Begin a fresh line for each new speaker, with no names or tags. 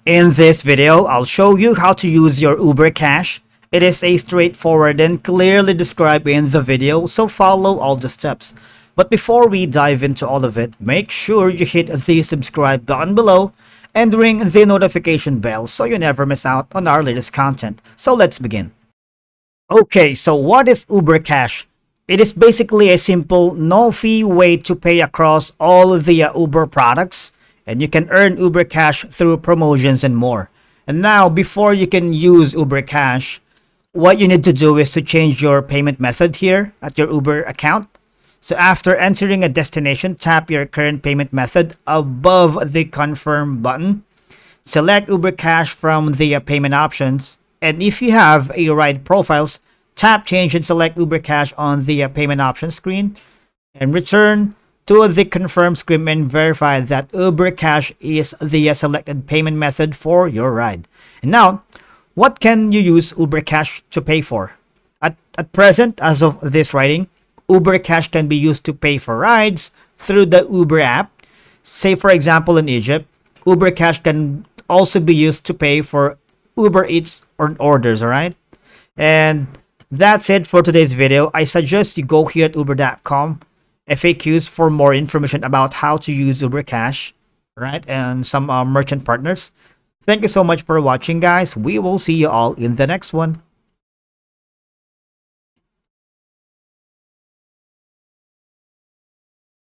In this video, I'll show you how to use your Uber Cash. It is a straightforward and clearly described in the video, so follow all the steps. But before we dive into all of it, make sure you hit the subscribe button below and ring the notification bell so you never miss out on our latest content. So let's begin. Okay, so what is Uber Cash? It is basically a simple, no-fee way to pay across all of the Uber products, and you can earn Uber Cash through promotions and more. And now, before you can use Uber Cash, what you need to do is to change your payment method here at your Uber account. So after entering a destination, tap your current payment method above the confirm button. Select Uber Cash from the payment options. And if you have a ride profiles, tap change and select Uber Cash on the payment options screen. And return to the confirm screen and verify that Uber Cash is the selected payment method for your ride. And now, what can you use Uber Cash to pay for? At present, as of this writing, Uber Cash can be used to pay for rides through the Uber app. Say for example in Egypt, Uber Cash can also be used to pay for Uber Eats or orders, alright? And that's it for today's video. I suggest you go here at uber.com FAQs for more information about how to use Uber Cash, right? And some merchant partners. Thank you so much for watching, guys. We will see you all in the next one.